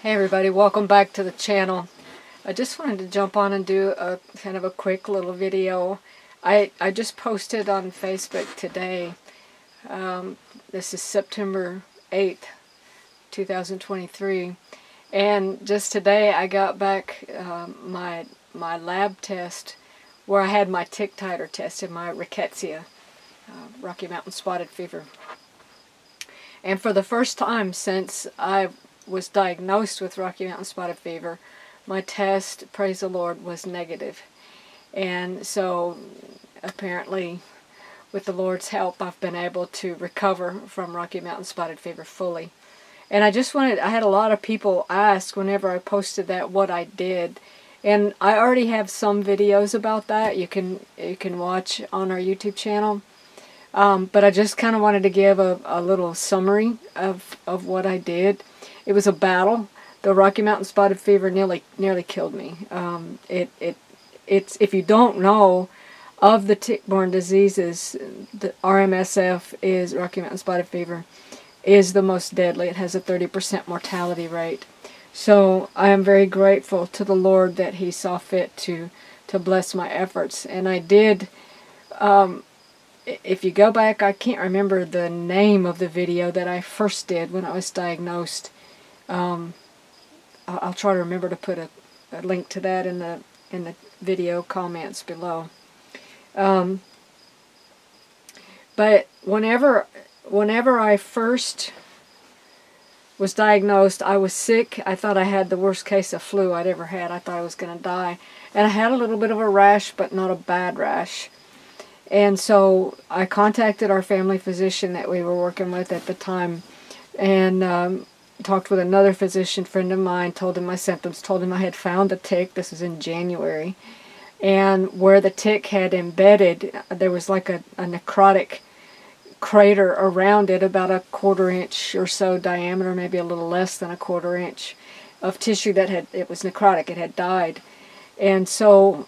Hey everybody, welcome back to the channel. I just wanted to jump on and do a kind of a quick little video. I just posted on Facebook today. This is September 8th, 2023. And just today I got back my lab test where I had my tick titer tested, my rickettsia, Rocky Mountain spotted fever. And for the first time since I was diagnosed with Rocky Mountain spotted fever, my test, praise the Lord, was negative. And so apparently with the Lord's help I've been able to recover from Rocky Mountain spotted fever fully. And I had a lot of people ask whenever I posted that what I did. And I already have some videos about that you can watch on our YouTube channel. But I just kind of wanted to give a little summary of what I did. It was a battle. The Rocky Mountain spotted fever nearly killed me. It's if you don't know of the tick-borne diseases, the RMSF is Rocky Mountain spotted fever is the most deadly. It has a 30% mortality rate. So I am very grateful to the Lord that He saw fit to bless my efforts, and I did. If you go back, I can't remember the name of the video that I first did when I was diagnosed. I'll try to remember to put a link to that in the video comments below. But whenever I first was diagnosed, I was sick. I thought I had the worst case of flu I'd ever had. I thought I was going to die. And I had a little bit of a rash, but not a bad rash. And so I contacted our family physician that we were working with at the time, and talked with another physician friend of mine, told him my symptoms, told him I had found a tick. This was in January. And where the tick had embedded, there was like a necrotic crater around it, about a 1/4 inch or so diameter, maybe a little less than a 1/4 inch of tissue it was necrotic, it had died. And so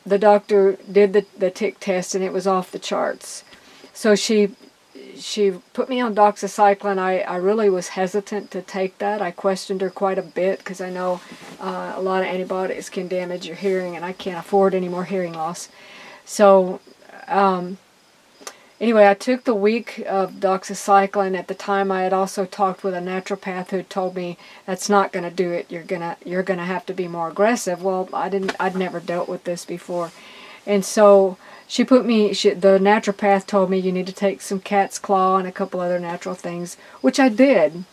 the doctor did the tick test, and it was off the charts. So she put me on doxycycline. I really was hesitant to take that. I questioned her quite a bit because I know a lot of antibiotics can damage your hearing, and I can't afford any more hearing loss. So anyway, I took the week of doxycycline. At the time, I had also talked with a naturopath who told me that's not going to do it. You're gonna have to be more aggressive. Well, I'd never dealt with this before, and so the naturopath told me you need to take some cat's claw and a couple other natural things, which I did.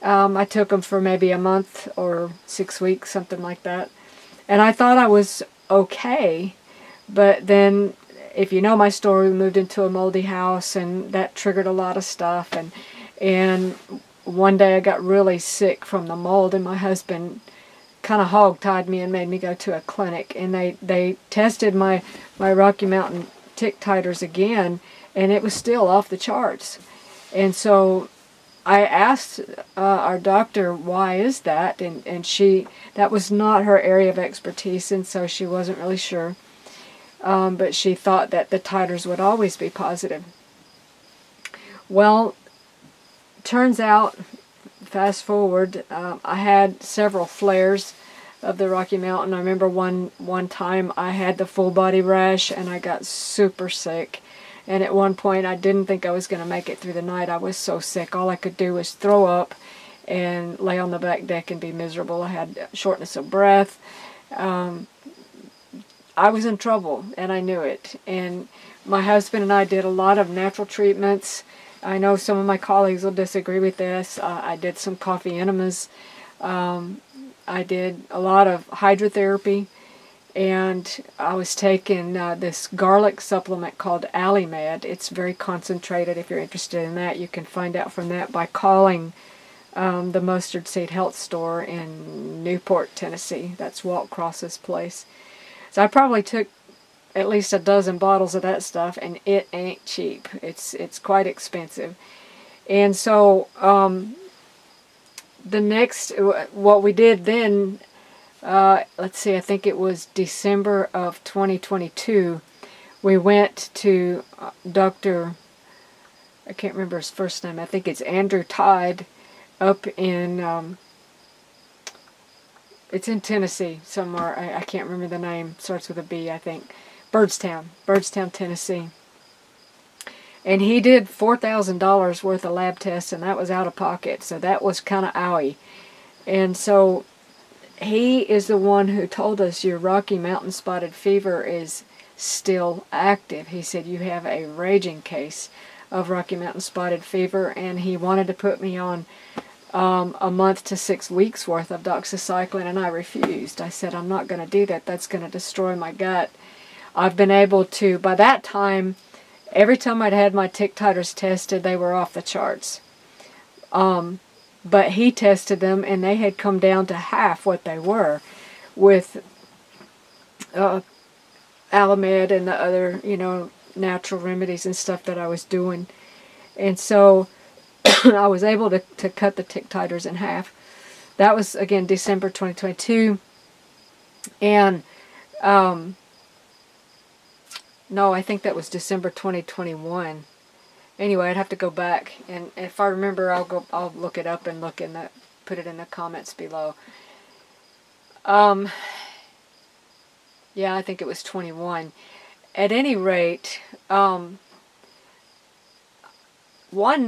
I took them for maybe a month or 6 weeks, something like that, and I thought I was okay, but then, if you know my story, we moved into a moldy house, and that triggered a lot of stuff. And one day I got really sick from the mold, and my husband kind of hog-tied me and made me go to a clinic. And they tested my Rocky Mountain tick titers again, and it was still off the charts. And so I asked our doctor, why is that? And that was not her area of expertise, and so she wasn't really sure. But she thought that the titers would always be positive. Well, turns out, fast forward, I had several flares of the Rocky Mountain. I remember one time I had the full body rash, and I got super sick. And at one point I didn't think I was going to make it through the night. I was so sick. All I could do was throw up and lay on the back deck and be miserable. I had shortness of breath. I was in trouble, and I knew it. And my husband and I did a lot of natural treatments. I know some of my colleagues will disagree with this. I did some coffee enemas. I did a lot of hydrotherapy, and I was taking this garlic supplement called Alimed. It's very concentrated. If you're interested in that, you can find out from that by calling the Mustard Seed Health Store in Newport, Tennessee. That's Walt Cross's place. So I probably took at least a dozen bottles of that stuff, and it ain't cheap. It's quite expensive. And so what we did then, let's see, I think it was December of 2022, we went to Dr. I can't remember his first name. I think it's Andrew Tide, up in, it's in Tennessee somewhere. I can't remember the name. Starts with a B, I think. Byrdstown, Tennessee. And he did $4,000 worth of lab tests, and that was out of pocket. So that was kind of owie. And so he is the one who told us your Rocky Mountain spotted fever is still active. He said you have a raging case of Rocky Mountain spotted fever, and he wanted to put me on a month to 6 weeks worth of doxycycline, and I refused. I said, I'm not going to do that. That's going to destroy my gut. I've been able to, by that time, every time I'd had my tick titers tested, they were off the charts. But he tested them, and they had come down to half what they were with Alamed and the other, natural remedies and stuff that I was doing. And so I was able to cut the tick titers in half. That was, again, December 2022. And, no, I think that was December 2021. Anyway, I'd have to go back, and if I remember, I'll look it up and put it in the comments below. Yeah, I think it was 21. At any rate, one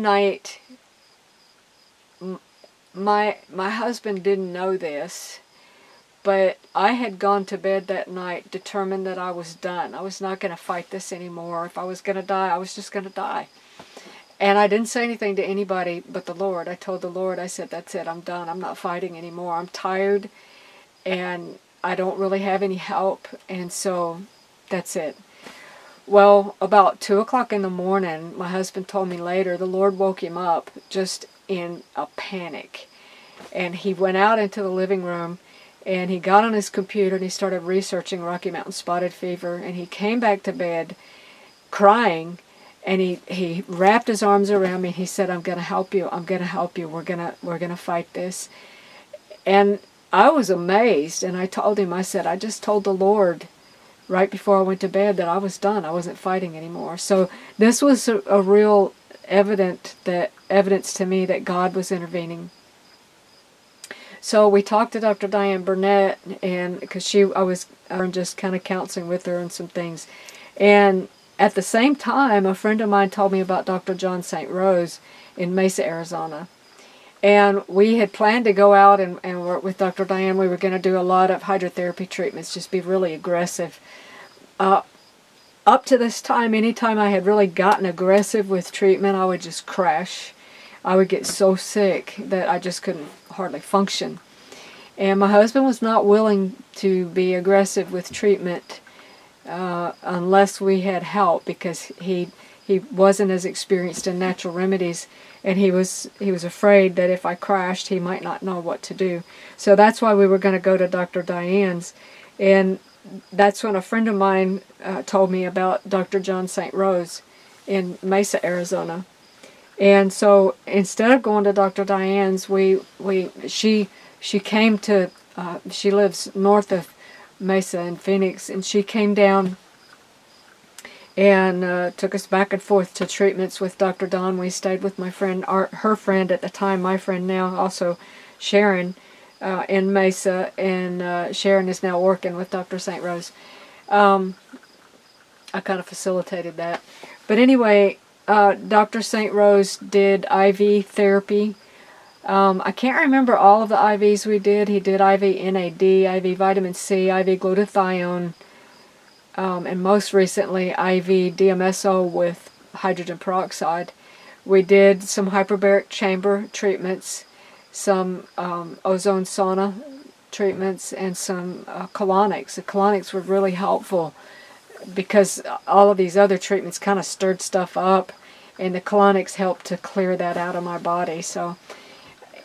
night, my husband didn't know this, but I had gone to bed that night determined that I was done. I was not going to fight this anymore. If I was going to die, I was just going to die. And I didn't say anything to anybody but the Lord. I told the Lord, I said, that's it, I'm done. I'm not fighting anymore. I'm tired, and I don't really have any help, and so that's it. Well, about 2 o'clock in the morning, my husband told me later, the Lord woke him up just in a panic. And he went out into the living room, and he got on his computer, and he started researching Rocky Mountain spotted fever, and he came back to bed crying. And he wrapped his arms around me. He said, I'm going to help you. I'm going to help you. We're going to fight this. And I was amazed. And I told him, I said, I just told the Lord right before I went to bed that I was done. I wasn't fighting anymore. So this was a real evidence to me that God was intervening. So we talked to Dr. Diane Burnett, and because I was just kind of counseling with her on some things. And at the same time, a friend of mine told me about Dr. John St. Rose in Mesa, Arizona. And we had planned to go out and work with Dr. Diane. We were going to do a lot of hydrotherapy treatments, just be really aggressive. Up to this time, anytime I had really gotten aggressive with treatment, I would just crash. I would get so sick that I just couldn't hardly function. And my husband was not willing to be aggressive with treatment unless we had help, because he wasn't as experienced in natural remedies, and he was afraid that if I crashed, he might not know what to do. So that's why we were going to go to Dr. Diane's, and that's when a friend of mine told me about Dr. John St. Rose in Mesa, Arizona. And so instead of going to Dr. Diane's, she came to she lives north of Mesa in Phoenix, and she came down and took us back and forth to treatments with Dr. Don. We stayed with my friend, her friend at the time, my friend now, also Sharon, in Mesa, and Sharon is now working with Dr. St. Rose. I kind of facilitated that. But anyway, Dr. St. Rose did IV therapy. I can't remember all of the IVs we did. He did IV NAD, IV vitamin C, IV glutathione, and most recently IV DMSO with hydrogen peroxide. We did some hyperbaric chamber treatments, some ozone sauna treatments, and some colonics. The colonics were really helpful because all of these other treatments kind of stirred stuff up, and the colonics helped to clear that out of my body. So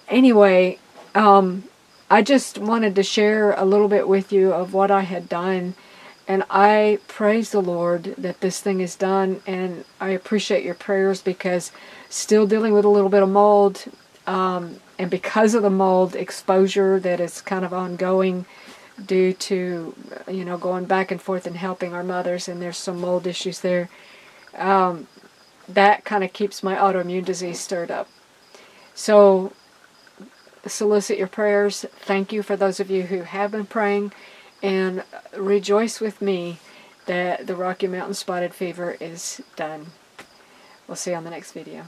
anyway, I just wanted to share a little bit with you of what I had done, and I praise the Lord that this thing is done, and I appreciate your prayers, because still dealing with a little bit of mold, and because of the mold exposure that is kind of ongoing due to, going back and forth and helping our mothers, and there's some mold issues there, that kind of keeps my autoimmune disease stirred up. So solicit your prayers. Thank you for those of you who have been praying, and rejoice with me that the Rocky Mountain Spotted Fever is done. We'll see you on the next video.